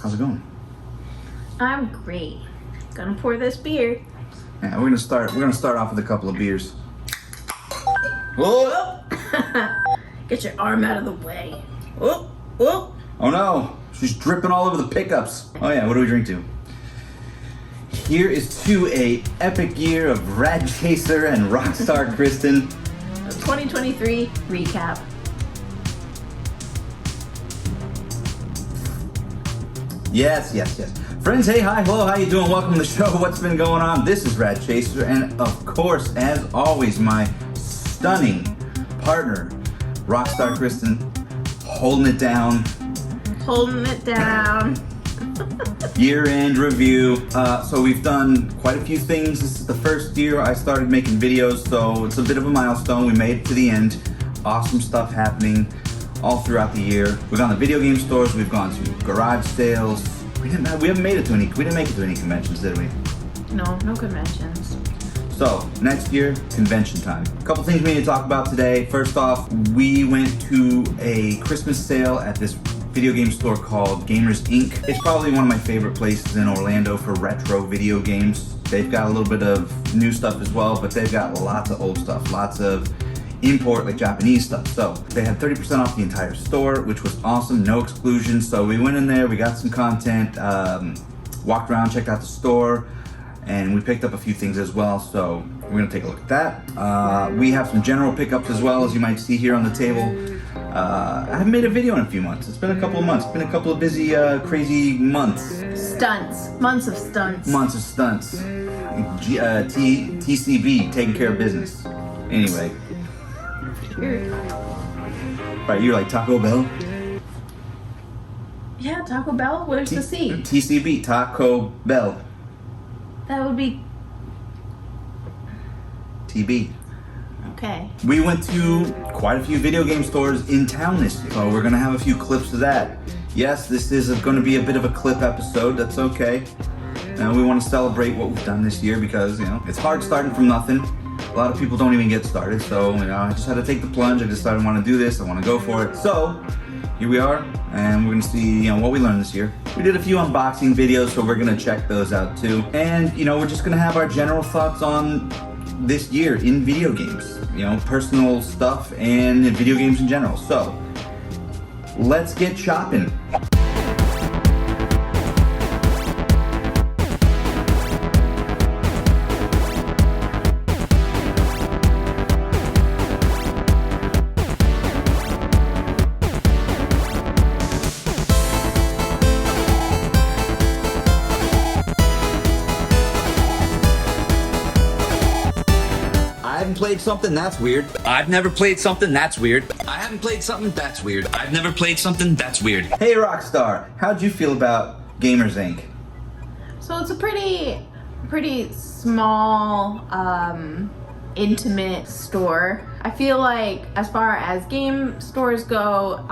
How's it going? I'm great. Gonna pour this beer. Yeah, we're gonna start off with a couple of beers. Whoa! Get your arm out of the way. Whoop, whoop. Oh no! She's dripping all over the pickups. Oh yeah, what do we drink to? Here is to a epic year of Rad Chaser and Rockstarkristin. A 2023 recap. Yes. Friends, hey, hi, hello, how you doing? Welcome to the show. What's been going on? This is Rad Chaser, and of course, as always, my stunning partner, Rockstarkristin, holding it down. Holding it down. Year-end review. So we've done quite a few things. This is the first year I started making videos, so it's a bit of a milestone. We made it to the end. Awesome stuff happening all throughout the year. We've gone to video game stores. We've gone to garage sales. We didn't make it to any conventions, did we? No conventions. So, next year, convention time. A couple things we need to talk about today. First off, we went to a Christmas sale at this video game store called Gamers Inc. It's probably one of my favorite places in Orlando for retro video games. They've got a little bit of new stuff as well, but they've got lots of old stuff, lots of import, like Japanese stuff. So they had 30% off the entire store, which was awesome, no exclusions. So we went in there, we got some content, walked around, checked out the store, and we picked up a few things as well. So we're gonna take a look at that. We have some general pickups as well, as you might see here on the table. I haven't made a video in a few months. It's been a couple of months. It's been a couple of busy, crazy months. Months of stunts. TCB, taking care of business. Anyway. Right, you're like Taco Bell? Yeah, Taco Bell? Where's the C? TCB, Taco Bell. That would be... TB. Okay. We went to quite a few video game stores in town this year, so we're gonna have a few clips of that. Yes, this is gonna be a bit of a clip episode, that's okay. Now we want to celebrate what we've done this year because, you know, it's hard starting from nothing. A lot of people don't even get started, so, you know, I just had to take the plunge. I decided I want to do this, I want to go for it. So, here we are, and we're gonna see, you know, what we learned this year. We did a few unboxing videos, so we're gonna check those out too. And, you know, we're just gonna have our general thoughts on this year in video games. You know, personal stuff and video games in general. So, let's get shopping. Played something that's weird. I've never played something that's weird. I haven't played something that's weird. I've never played something that's weird. Hey Rockstar, how'd you feel about Gamers Inc? So it's a pretty small, intimate store. I feel like as far as game stores go,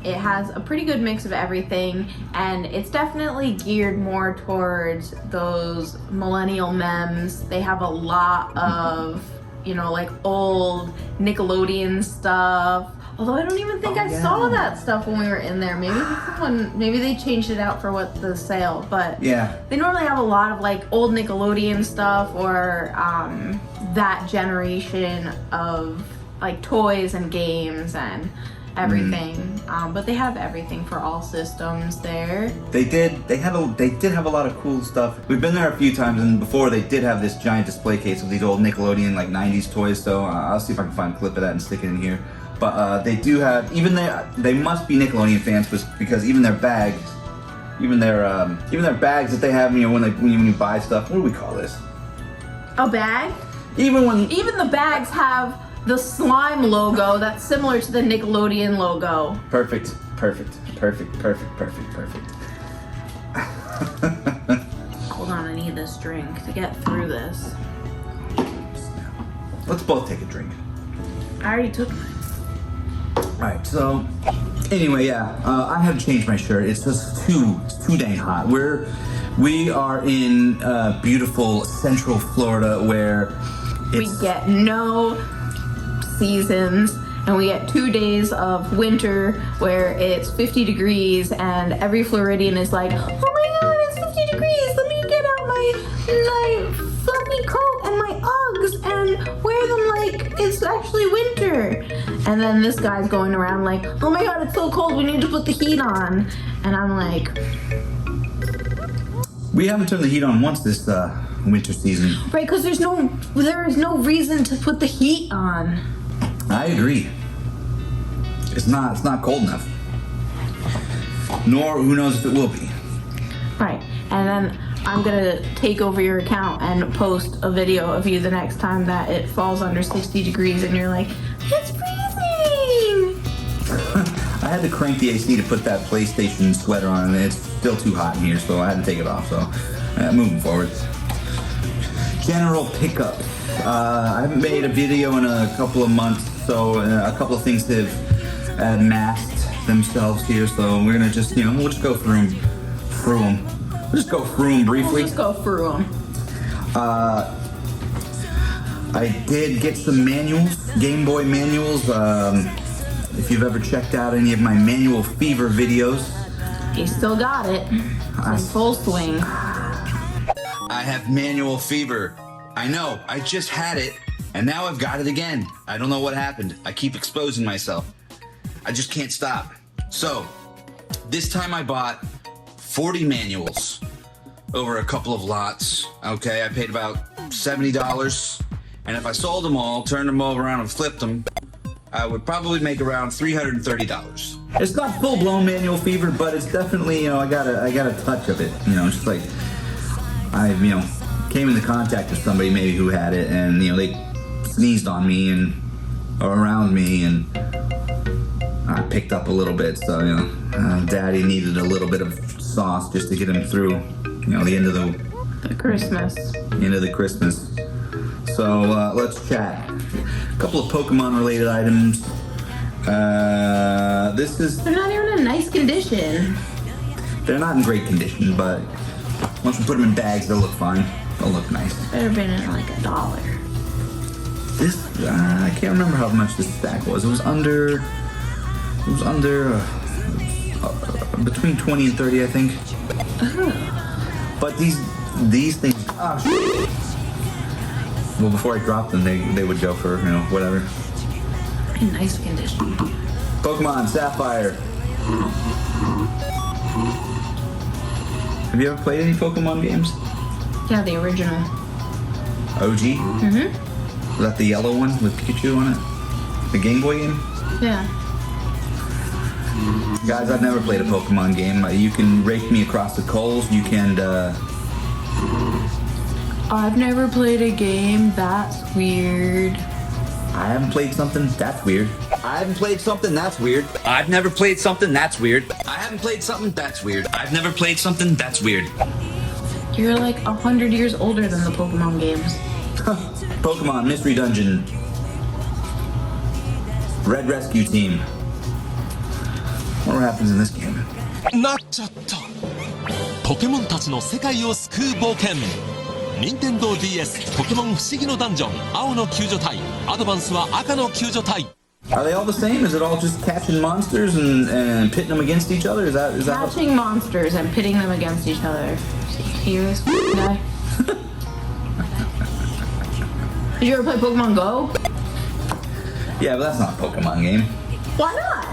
it has a pretty good mix of everything, and it's definitely geared more towards those millennial memes. They have a lot of, you know, like old Nickelodeon stuff. Although I don't even think I saw that stuff when we were in there. Maybe they changed it out for the sale, but yeah, they normally have a lot of like old Nickelodeon stuff or that generation of like toys and games and everything. But they have everything for all systems there. They did have a lot of cool stuff. We've been there a few times, and before they did have this giant display case of these old Nickelodeon like 90s toys. So I'll see if I can find a clip of that and stick it in here. But they do have, they must be Nickelodeon fans because even their bags, even their bags that they have, you know, when you buy stuff. What do we call this? A bag? Even the bags have the slime logo that's similar to the Nickelodeon logo. Perfect. Hold on, I need this drink to get through this. Let's both take a drink. I already took mine. Alright, so anyway, yeah, I had to change my shirt. It's just too dang hot. We are in beautiful Central Florida where we get no seasons and we get 2 days of winter where it's 50 degrees and every Floridian is like, oh my god, it's 50 degrees, let me get out my fluffy coat and my Uggs and wear them like it's actually winter. And then this guy's going around like, oh my god, it's so cold, we need to put the heat on. And I'm like, we haven't turned the heat on once this winter season. right, because there is no reason to put the heat on. I agree. It's not cold enough. Nor who knows if it will be. Right, and then I'm gonna take over your account and post a video of you the next time that it falls under 60 degrees and you're like, it's freezing! I had to crank the AC to put that PlayStation sweater on, and it's still too hot in here, so I had to take it off. So, moving forward. General pickup. I haven't made a video in a couple of months, so a couple of things have masked themselves here. So we're gonna just, we'll just go through them. We'll just go through them briefly. We'll just go through them. I did get some manuals, Game Boy manuals. If you've ever checked out any of my Manual Fever videos. He still got it. It's in full swing. I have manual fever. I know, I just had it, and now I've got it again. I don't know what happened. I keep exposing myself. I just can't stop. So, this time I bought 40 manuals over a couple of lots. Okay, I paid about $70, and if I sold them all, turned them all around and flipped them, I would probably make around $330. It's not full-blown Manual Fever, but it's definitely, I got a touch of it. It's just like I, came into contact with somebody maybe who had it, and they sneezed on me or around me, and I picked up a little bit. So Daddy needed a little bit of sauce just to get him through, the end of the Christmas. End of the Christmas. So let's chat. A couple of Pokemon-related items. They're not even in nice condition. They're not in great condition, but once we put them in bags, they'll look fine. They'll look nice. Better been in like $1. This, I can't remember how much this stack was. It was under between 20 and 30, I think. But these things, oh shit. Well, before I dropped them, they would go for, whatever. In nice condition. Pokemon Sapphire. Have you ever played any Pokemon games? Yeah, the original. OG? Mm-hmm. Was that the yellow one with Pikachu on it? The Game Boy game? Yeah. Guys, I've never played a Pokemon game. You can rake me across the coals. You can, I've never played a game. That's weird. I haven't played something. That's weird. I haven't played something, that's weird. I've never played something, that's weird. I haven't played something, that's weird. I've never played something, that's weird. You're like 100 years older than the Pokemon games. Pokemon Mystery Dungeon. Red Rescue Team. What happens in this game? なっちゃったポケモンたちの世界を救う冒険任天堂 DS ポケモン不思議のダンジョン青の救助隊アドバンスは赤の救助隊 Are they all the same? Is it all just catching monsters and pitting them against each other? Is that Catching monsters and pitting them against each other. Hear this guy? Did you ever play Pokemon Go? Yeah, but that's not a Pokemon game. Why not?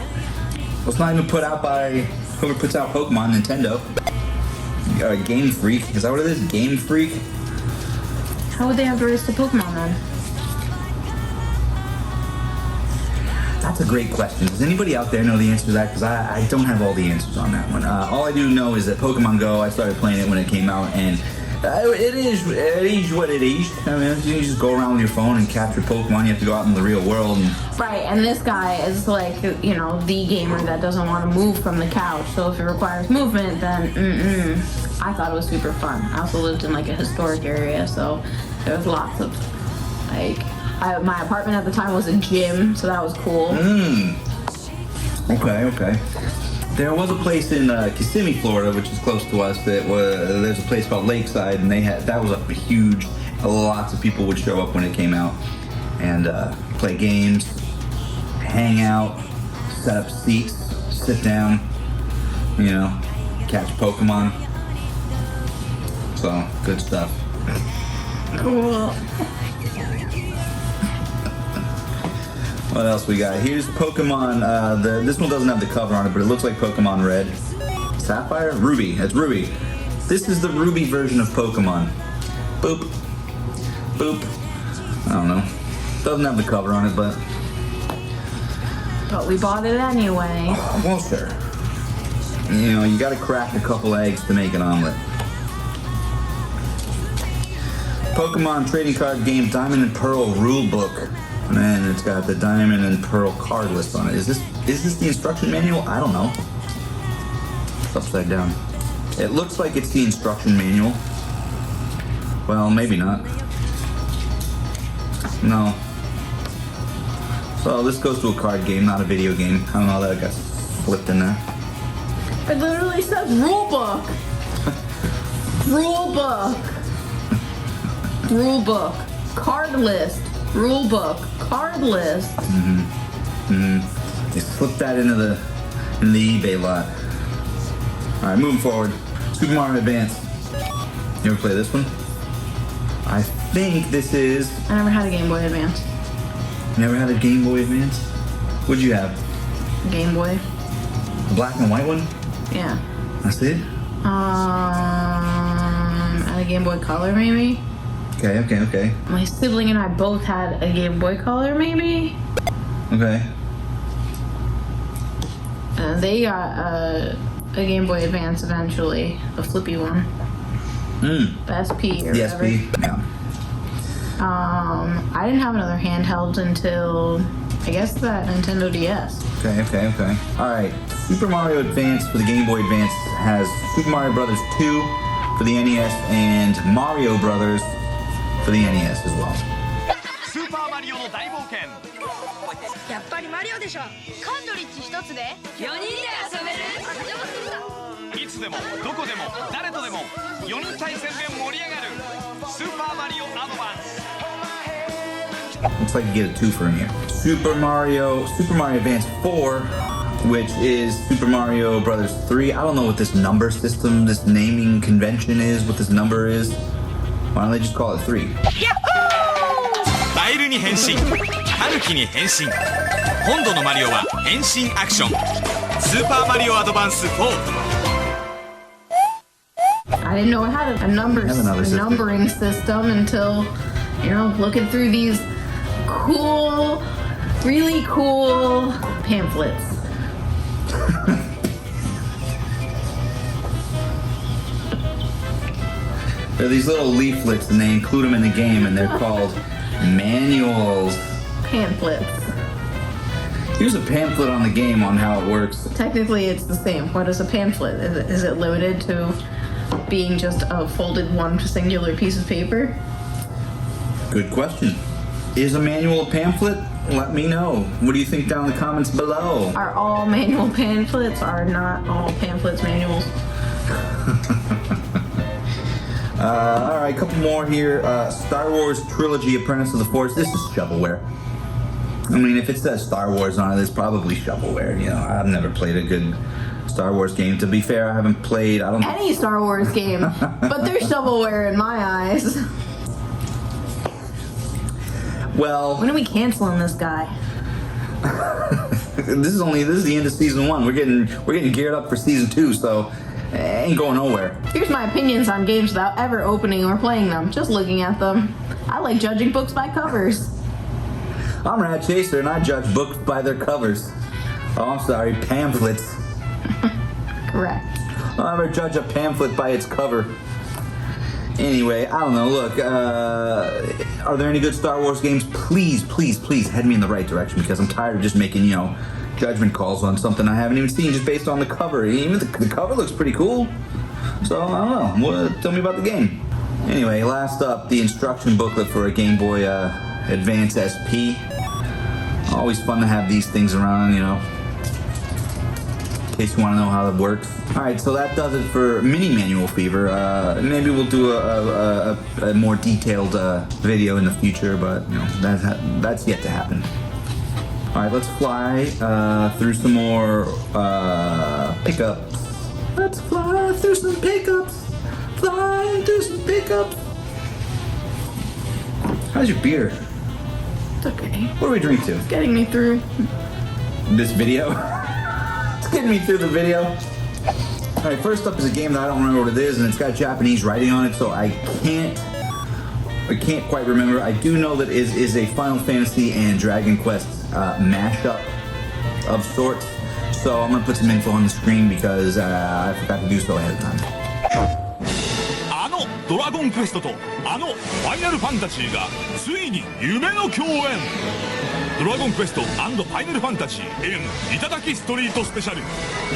Well, it's not even put out by whoever puts out Pokemon, Nintendo. Game Freak. Is that what it is? Game Freak? How would they have the rights to Pokemon then? That's a great question. Does anybody out there know the answer to that? Because I don't have all the answers on that one. All I do know is that Pokemon Go, I started playing it when it came out, and it is what it is. I mean, you just go around with your phone and capture Pokemon. You have to go out in the real world. Right, and this guy is like, the gamer that doesn't want to move from the couch. So if it requires movement, then I thought it was super fun. I also lived in like a historic area, so there was lots of my apartment at the time was a gym, so that was cool. Okay. There was a place in Kissimmee, Florida, which is close to us. There's a place called Lakeside, and that was a huge. Lots of people would show up when it came out and play games. hang out, set up seats, sit down, you know, catch Pokemon. So, good stuff. Cool. What else we got? Here's Pokemon. This one doesn't have the cover on it, but it looks like Pokemon Red. Sapphire? Ruby. It's Ruby. This is the Ruby version of Pokemon. Boop. Boop. I don't know. Doesn't have the cover on it, but... But we bought it anyway. Well, sure. You know, you gotta crack a couple eggs to make an omelet. Pokemon trading card game Diamond and Pearl rulebook. And it's got the Diamond and Pearl card list on it. Is this the instruction manual? I don't know. It's upside down. It looks like it's the instruction manual. Well, maybe not. No. So this goes to a card game, not a video game. I don't know how that got slipped in there. It literally says rulebook. Rulebook. Rulebook. Card list. Rulebook. Card list. They slipped that into the eBay lot. All right, moving forward. Super Mario Advance. You ever play this one? I think this is... I never had a Game Boy Advance. Never had a Game Boy Advance? What'd you have? Game Boy. The black and white one? Yeah. That's it? And a Game Boy Color, maybe? Okay. My sibling and I both had a Game Boy Color, maybe? Okay. They got a Game Boy Advance eventually. A flippy one. The SP or The whatever. SP, yeah. I didn't have another handheld until, I guess, that Nintendo DS. Okay. All right. Super Mario Advance for the Game Boy Advance has Super Mario Brothers 2 for the NES and Mario Brothers for the NES as well. スーパーマリオの大冒険やっぱりマリオでしょ。カントリッジ一つで4人で遊べる。いつでもどこでも誰とでも4人対戦で盛り上がるスーパーマリオアドバンス Looks like you get a twofer in here. Super Mario Advance 4, which is Super Mario Brothers 3. I don't know what this number system, this naming convention is, what this number is. Why don't they just call it 3? カエルに変身タヌキに変身今度のマリオは変身アクションスーパーマリオアドバンス4 I didn't know it had a numbering system until, you know, looking through these cool, really cool pamphlets. They're these little leaflets and they include them in the game and they're called manuals. Pamphlets. Here's a pamphlet on the game on how it works. Technically, it's the same. What is a pamphlet? Is it limited to being just a folded one singular piece of paper? Good question. Is a manual a pamphlet? Let me know. What do you think down in the comments below? Are all manual pamphlets? Are not all pamphlets manuals? All right, a couple more here. Star Wars Trilogy Apprentice of the Force. This is shovelware. I mean, if it says Star Wars on it, it's probably shovelware. You know, I've never played a good Star Wars game. To be fair, I haven't played, Any Star Wars game, but there's shovelware in my eyes. Well, When are we canceling this guy? this is the end of season 1. We're getting geared up for season 2, so it ain't going nowhere. Here's my opinions on games without ever opening or playing them, just looking at them. I like judging books by covers. I'm Rad Chaser, and I judge books by their covers. Oh, I'm sorry, pamphlets. Correct. I'll never judge a pamphlet by its cover. Anyway, I don't know. Look, are there any good Star Wars games? Please head me in the right direction because I'm tired of just making, judgment calls on something I haven't even seen just based on the cover. Even the cover looks pretty cool. So, I don't know. Tell me about the game. Anyway, last up, the instruction booklet for a Game Boy Advance SP. Always fun to have these things around, in case you want to know how it works. Alright, so that does it for Mini Manual Fever. Maybe we'll do a more detailed video in the future, but that's yet to happen. All right, let's fly through some more pickups. Let's fly through some pickups. Flying through some pickups. How's your beer? It's okay. What do we drink to? It's getting me through. This video? It's getting me through the video. All right, first up is a game that I don't remember what it is, and it's got Japanese writing on it, so I can't quite remember. I do know that it is a Final Fantasy and Dragon Quest mashup of sorts. So I'm gonna put some info on the screen because I forgot to do so ahead of time. あのドラゴンクエストとあのファイナルファンタジーがついに夢の共演。ドラゴンクエスト&ファイナルファンタジー in 頂ストリートスペシャル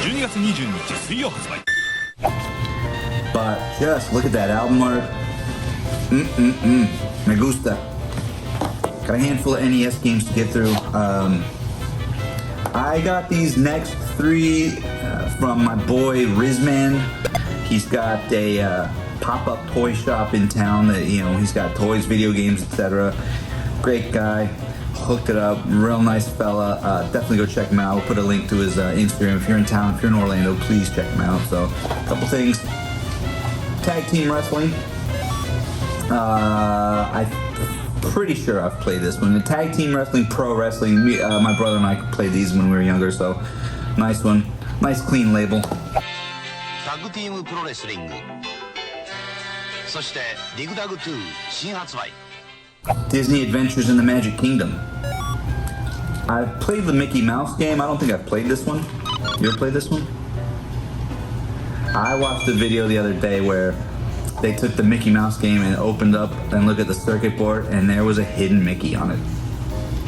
12月22日水曜発売。 But just look at that album art. Me gusta. Got a handful of NES games to get through. I got these next three from my boy Rizman. He's got a pop-up toy shop in town that, you know, he's got toys, video games, etc. Great guy. Hooked it up. Real nice fella. Definitely go check him out. We'll put a link to his Instagram. If you're in town, if you're in Orlando, please check him out. So, a couple things. Tag Team Wrestling. I'm pretty sure I've played this one. The Tag Team Wrestling, Pro Wrestling. My brother and I played these when we were younger, so nice one. Nice clean label. タッグティームプロレスリングそしてディグダグ2新発売 Disney Adventures in the Magic Kingdom. I've played the Mickey Mouse game. I don't think I've played this one. You ever played this one? I watched a video the other day where they took the Mickey Mouse game and opened up and looked at the circuit board, and there was a hidden Mickey on it.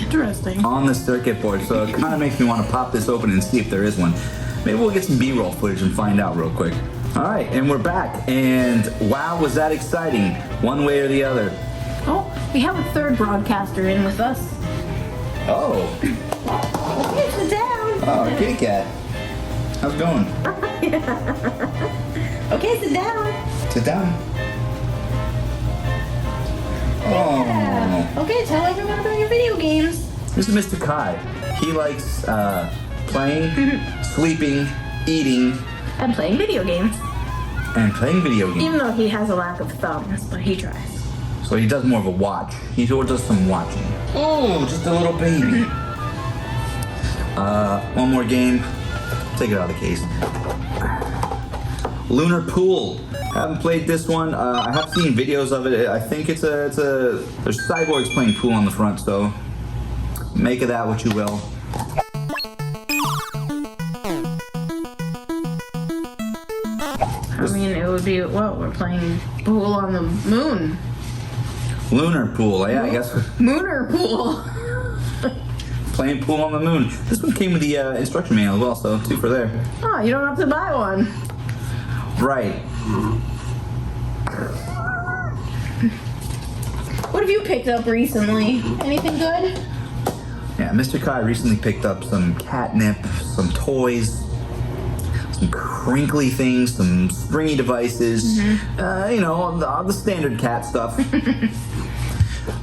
Interesting. On the circuit board, so it kind of makes me want to pop this open and see if there is one. Maybe we'll get some B-roll footage and find out real quick. All right, and we're back, and wow, was that exciting, one way or the other. Oh, we have a third broadcaster in with us. Oh, Okay, sit down. oh, kitty cat. How's it going? Okay, sit down. Sit down. Oh. Okay, tell everyone about your video games. This is Mr. Kai. He likes playing, sleeping, eating, And playing video games. and playing video games. Even though he has a lack of thumbs, but he tries. So he does more of a watch. He does some watching. Oh, just a little baby. One more game. Take it out of the case. Lunar Pool. Haven't played this one. I have seen videos of it. I think it's a. There's cyborgs playing pool on the front, so make of that what you will. I mean, it would be, well, we're playing pool on the moon. Lunar Pool. Yeah, I guess. Mooner pool. Playing pool on the moon. This one came with the instruction manual as well, so 2 for there. Oh, you don't have to buy one. Right. What have you picked up recently? Anything good? Yeah, Mr. Kai recently picked up some catnip, some toys, some crinkly things, some stringy devices, you know, all the standard cat stuff.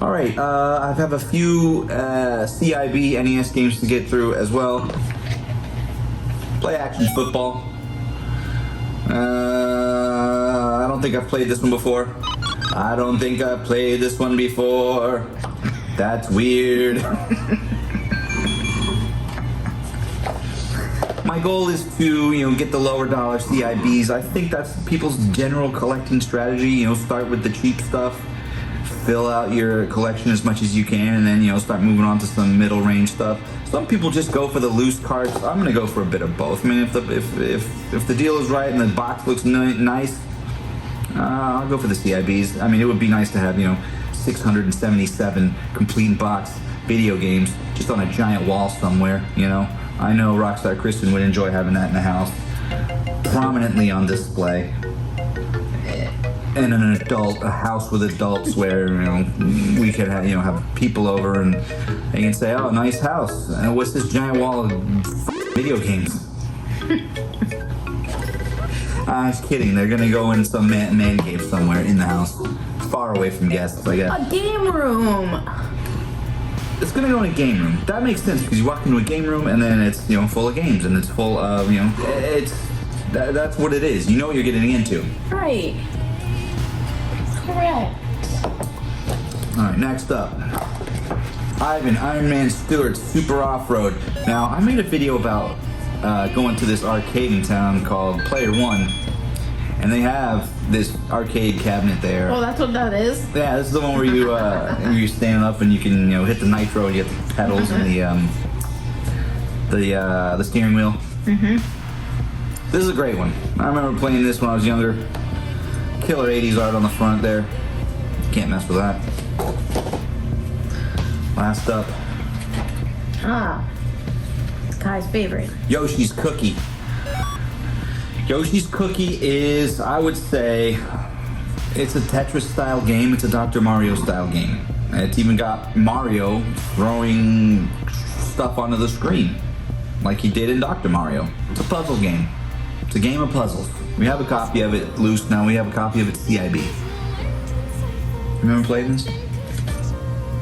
All right, I have a few CIB NES games to get through as well. Play action football. I don't think I've played this one before. I don't think I've played this one before. That's weird. My goal is to, you know, get the lower dollar CIBs. I think that's people's general collecting strategy. You know, start with the cheap stuff, fill out your collection as much as you can, and then, you know, start moving on to some middle range stuff. Some people just go for the loose cards. I'm gonna go for a bit of both. I mean, if the deal is right and the box looks nice, I'll go for the CIBs. I mean, it would be nice to have, you know, 677 complete box video games just on a giant wall somewhere, you know. I know Rockstarkristin would enjoy having that in the house, prominently on display. And a house with adults where, you know, we could have, you know, have people over and they can say, "Oh, nice house. What's this giant wall of video games?" I was kidding. They're gonna go in some man cave somewhere in the house, far away from guests, I guess. A game room. it's gonna go in a game room. That makes sense because you walk into a game room and then it's, you know, full of games and it's full of, you know, that's what it is. You know what you're getting into. Right. Correct. All right, next up, Ironman Stuart Super Off-Road. Now, I made a video about going to this arcade in town called Player One, and they have this arcade cabinet there. Oh, that's what that is? Yeah, this is the one where you you're standing up and you can, you know, hit the nitro and you get the pedals and the steering wheel. This is a great one. I remember playing this when I was younger. Killer 80s art on the front there. Can't mess with that. Last up. Kai's favorite. Yoshi's Cookie. Yoshi's Cookie is, I would say, it's a Tetris style game. It's a Dr. Mario style game. It's even got Mario throwing stuff onto the screen like he did in Dr. Mario. It's a puzzle game. It's a game of puzzles. We have a copy of it loose now. We have a copy of it CIB. Remember playing this?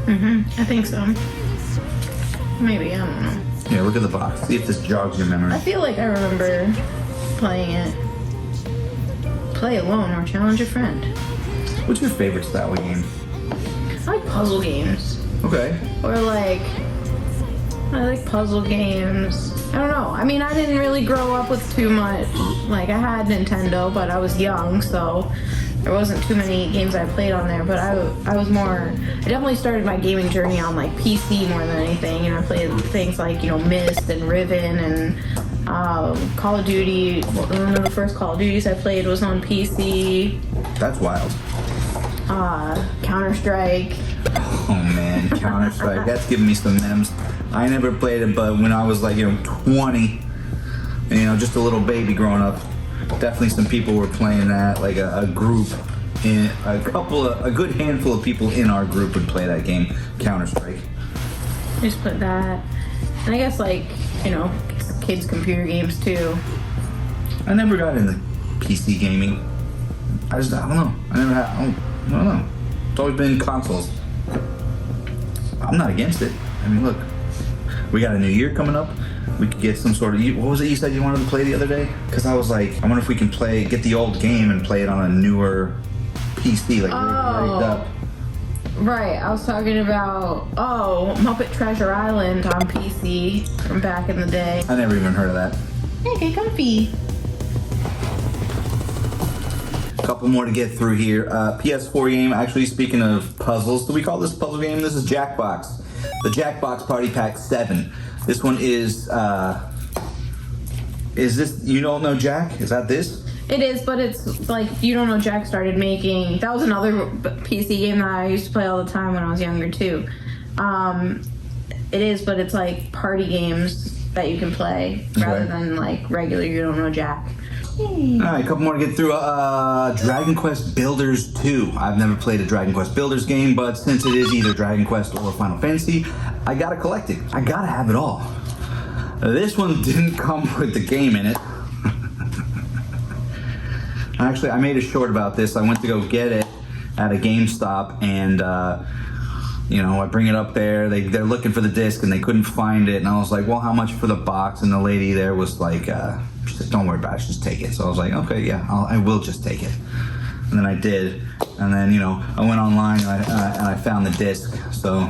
I think so. Maybe, I don't know. Yeah, look at the box. See if this jogs your memory. I feel like I remember playing it. Play alone or challenge a friend. What's your favorite style of game? I like puzzle games. Okay. Or like, I like puzzle games. I don't know. I mean, I didn't really grow up with too much. Like, I had Nintendo, but I was young, so there wasn't too many games I played on there. But I was more, I definitely started my gaming journey on like PC more than anything. And I played things like, you know, Myst and Riven and Call of Duty. One of the first Call of Duties I played was on PC. That's wild. Counter-Strike. Oh man, Counter-Strike. That's giving me some memes. I never played it, but when I was like, you know, 20, and, you know, just a little baby growing up, definitely some people were playing that. Like a group, in a good handful of people in our group would play that game, Counter-Strike. Just put that, and I guess like, you know, kids' computer games too. I never got into PC gaming. I don't know. I don't know. It's always been consoles. I'm not against it. I mean, look, we got a new year coming up. We could get some sort of, what was it you said you wanted to play the other day? Because I was like, I wonder if we can get the old game and play it on a newer PC, like rigged up. Right, I was talking about, Muppet Treasure Island on PC from back in the day. I never even heard of that. Hey, get comfy. A couple more to get through here. PS4 game, actually, speaking of puzzles, do we call this a puzzle game? This is Jackbox. The Jackbox Party Pack 7. This one is this, You Don't Know Jack? Is that this? It is, but it's like, You Don't Know Jack started making, that was another PC game that I used to play all the time when I was younger too. It is, but it's like party games that you can play rather than like regular You Don't Know Jack. Alright, a couple more to get through. Dragon Quest Builders 2. I've never played a Dragon Quest Builders game, but since it is either Dragon Quest or Final Fantasy, I gotta collect it. I gotta have it all. This one didn't come with the game in it. Actually, I made a short about this. I went to go get it at a GameStop, and you know, I bring it up there. They're looking for the disc, and they couldn't find it. And I was like, well, how much for the box? And the lady there was like, she said, don't worry about it, just take it. So I was like, okay, yeah, I will just take it. And then I did. And then, you know, I went online and I found the disc. So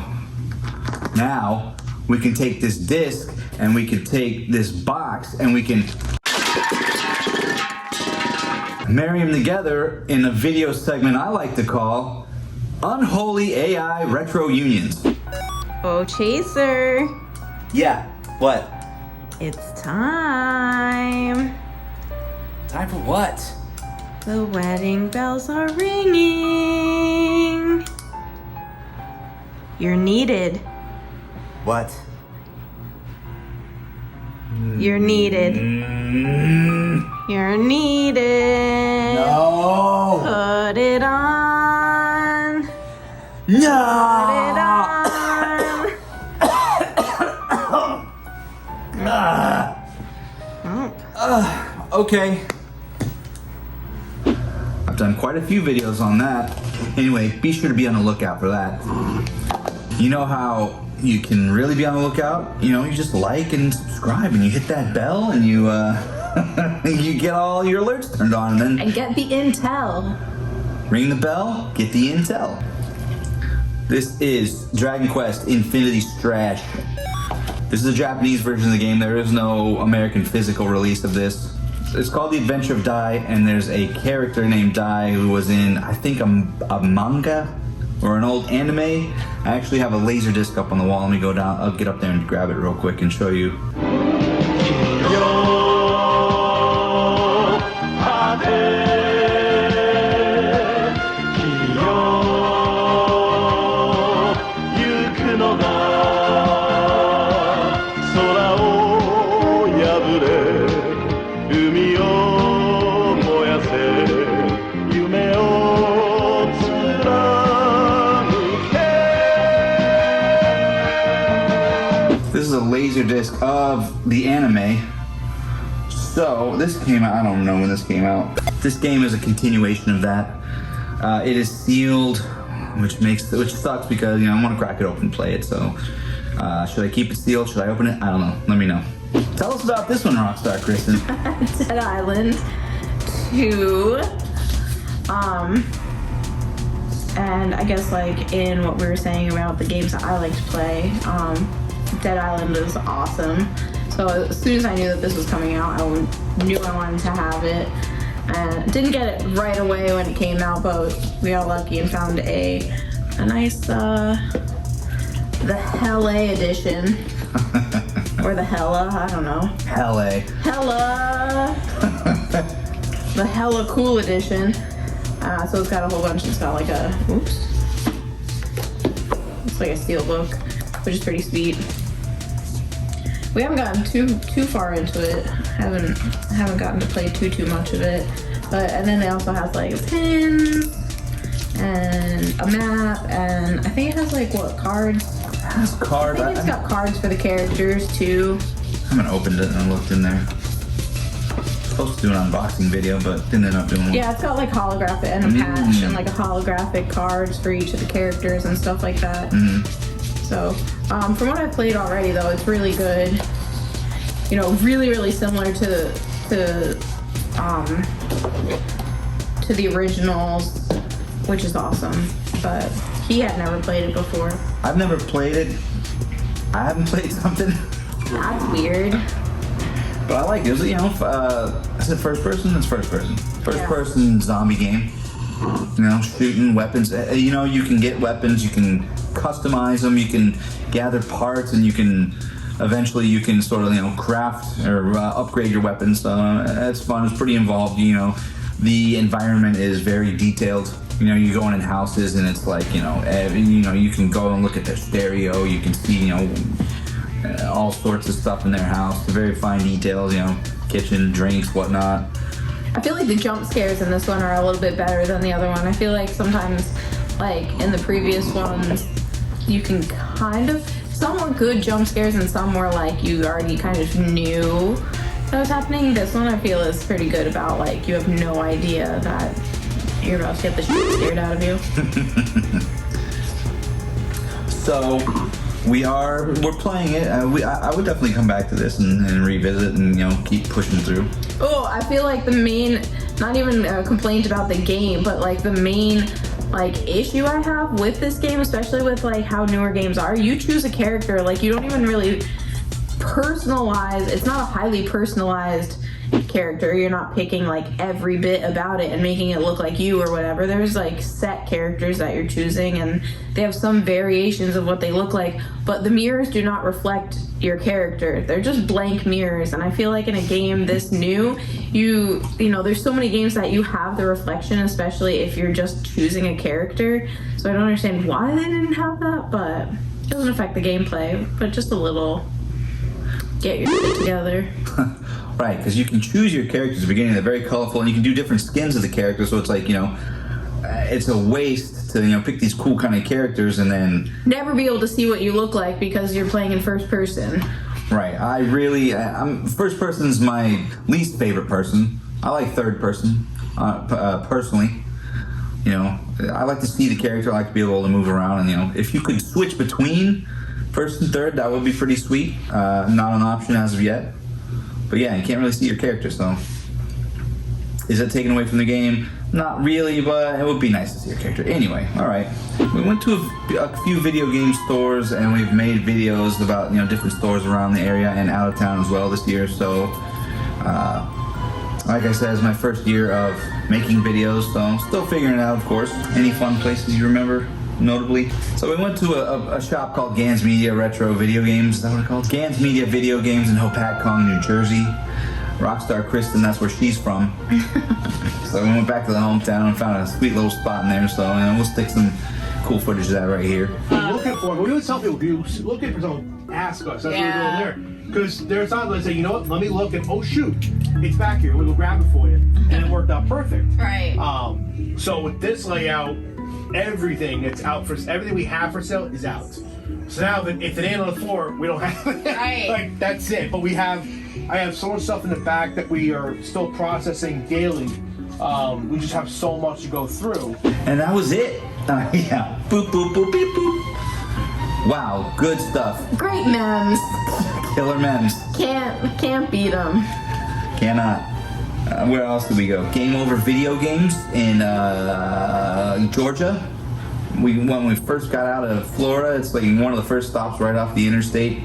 now we can take this disc and we can take this box and we can marry them together in a video segment I like to call Unholy AI Retro Unions. Oh, Chaser. Yeah, what? It's time. Time for what? The wedding bells are ringing. You're needed. What? You're needed. You're needed. No. Put it on. No. Put it on. Okay. I've done quite a few videos on that. Anyway, be sure to be on the lookout for that. You know how you can really be on the lookout. You know, you just like and subscribe, and you hit that bell, and you you get all your alerts turned on, and then get the intel. Ring the bell, get the intel. This is Dragon Quest Infinity Strash. This is a Japanese version of the game. There is no American physical release of this. It's called The Adventure of Dai, and there's a character named Dai who was in, I think, a manga or an old anime. I actually have a laser disc up on the wall. Let me go down. I'll get up there and grab it real quick and show you. Laser disc of the anime. So this came out, I don't know when this came out. This game is a continuation of that. It is sealed, which sucks because, you know, I want to crack it open and play it. So should I keep it sealed? Should I open it? I don't know. Let me know. Tell us about this one, Rockstarkristin. Dead Island 2. And I guess, like, in what we were saying about the games that I like to play, Dead Island is awesome. So as soon as I knew that this was coming out, I knew I wanted to have it. And didn't get it right away when it came out, but we got lucky and found a nice the HELL.A edition. Or the HELL.A, I don't know. HELL.A. HELL.A. The HELL.A Cool edition. So it's got a whole bunch. It's got like a, oops. It's like a steel book, which is pretty sweet. We haven't gotten too far into it. Haven't gotten to play too much of it. But and then it also has like pins and a map, and I think it has like what, cards? It has cards. I think it's got cards for the characters too. I haven't opened it and looked in there. Supposed to do an unboxing video, but didn't end up doing one. Yeah, it's got like holographic and a patch and like a holographic cards for each of the characters and stuff like that. So, from what I've played already, though, it's really good. You know, really similar to the originals, which is awesome. But he had never played it before. I've never played it. I haven't played something. That's weird. But I like it. You know, I said first person. It's first person. First person zombie game. You know, shooting weapons. You know, you can get weapons. You can customize them. You can gather parts, and you can eventually sort of, you know, craft or upgrade your weapons. It's fun. It's pretty involved. You know, the environment is very detailed. You know, you go in houses, and it's like, you know, you can go and look at their stereo. You can see, you know, all sorts of stuff in their house. Very fine details. You know, kitchen, drinks, whatnot. I feel like the jump scares in this one are a little bit better than the other one. I feel like sometimes, like in the previous ones, you can kind of, some were good jump scares and some were like you already kind of knew that was happening. This one I feel is pretty good about, like, you have no idea that you're about to get the shit scared out of you. So we're playing it. I would definitely come back to this and revisit and, you know, keep pushing through. Oh, I feel like the main, not even a complaint about the game, but like the main like issue I have with this game, especially with like how newer games are, you choose a character, like you don't even really personalize. It's not a highly personalized character. You're not picking like every bit about it and making it look like you or whatever. There's like set characters that you're choosing, and they have some variations of what they look like, but the mirrors do not reflect your character. They're just blank mirrors. And I feel like in a game this new, you know, there's so many games that you have the reflection, especially if you're just choosing a character. So I don't understand why they didn't have that, but it doesn't affect the gameplay, but just a little. Get your shit together. Right, because you can choose your characters at the beginning. They're very colorful, and you can do different skins of the characters. So it's like, you know, it's a waste to, you know, pick these cool kind of characters and then never be able to see what you look like because you're playing in first person. Right. First person's my least favorite person. I like third person, personally. You know, I like to see the character. I like to be able to move around, and, you know, if you could switch between First and third, that would be pretty sweet. Not an option as of yet. But yeah, you can't really see your character, so. Is it taken away from the game? Not really, but it would be nice to see your character. Anyway, alright. We went to a few video game stores, and we've made videos about, different stores around the area and out of town as well this year, so like I said, it's my first year of making videos, so I'm still figuring it out, of course. Any fun places you remember, notably? So we went to a shop called Gans Media Retro Video Games. Is that what it's called? Gans Media Video Games in Hopatcong, New Jersey. Rockstarkristin, that's where she's from. So we went back to the hometown and found a sweet little spot in there, so we'll stick some cool footage of that right here. Looking for, we always tell people, if you're looking for something, ask us. That's what we're doing there. Because there's times I say, you know what, let me look, and oh shoot, it's back here, we'll go grab it for you. And it worked out perfect. Right. So with this layout, everything that's out for, everything we have for sale is out. So now if it ain't on the floor, we don't have it. Right. Like, that's it. But I have so much stuff in the back that we are still processing daily. We just have so much to go through. And that was it. Yeah. Boop, boop, boop, beep, boop. Wow, good stuff. Great memes. Killer memes. Can't beat them. Cannot. Where else did we go? Game Over Video Games in Georgia. When we first got out of Florida, it's like one of the first stops right off the interstate.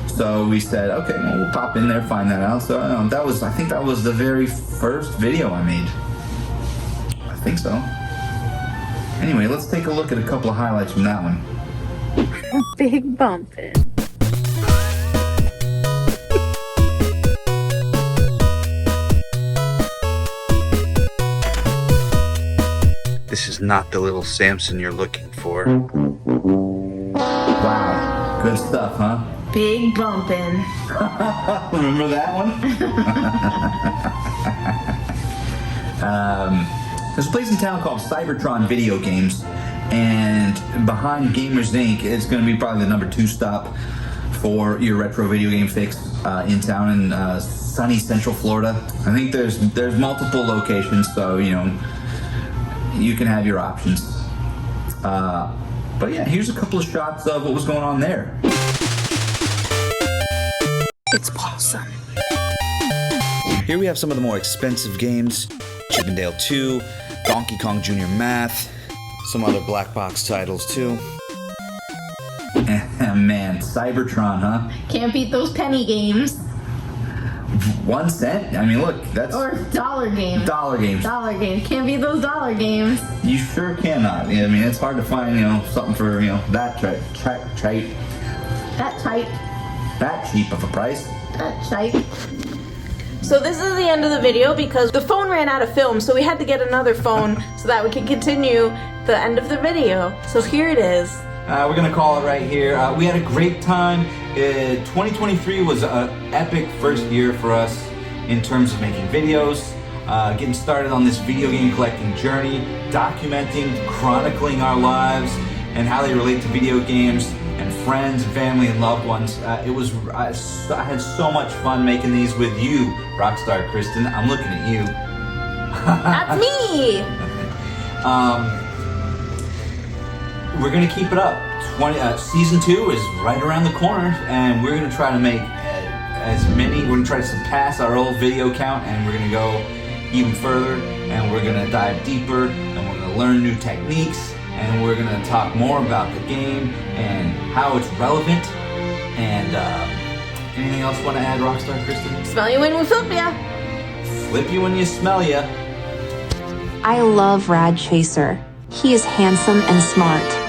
So we said, okay, well, we'll pop in there, find that out. So I think that was the very first video I made. I think so. Anyway, let's take a look at a couple of highlights from that one. Big bumpin'. This is not the little Samson you're looking for. Wow, good stuff, huh? Big bumpin'. Remember that one? There's a place in town called Cybertron Video Games, and behind Gamers Inc. it's going to be probably the number 2 stop for your retro video game fix in town in sunny Central Florida. I think there's multiple locations, so you can have your options. But yeah, here's a couple of shots of what was going on there. It's awesome. Here we have some of the more expensive games. Chippendale 2, Donkey Kong Jr. Math, some other black box titles too. Man, Cybertron, huh? Can't beat those penny games. 1 cent? I mean, look, that's... Or dollar games. Dollar games. Dollar games. Can't beat those dollar games. You sure cannot. I mean, it's hard to find, something for, that cheap of a price. That cheap. So this is the end of the video because the phone ran out of film, so we had to get another phone so that we could continue the end of the video. So here it is. We're gonna call it right here. We had a great time. 2023 was an epic first year for us in terms of making videos, getting started on this video game collecting journey, documenting, chronicling our lives and how they relate to video games and friends, and family, and loved ones. I had so much fun making these with you, Rockstarkristin. I'm looking at you. That's me! We're gonna keep it up. Season 2 is right around the corner, and we're gonna try to make we're gonna try to surpass our old video count, and we're gonna go even further, and we're gonna dive deeper, and we're gonna learn new techniques, and we're gonna talk more about the game and how it's relevant. And anything else you want to add, Rockstarkristin? Smell you when we flip ya. Flip you when you smell ya. I love Rad Chaser. He is handsome and smart.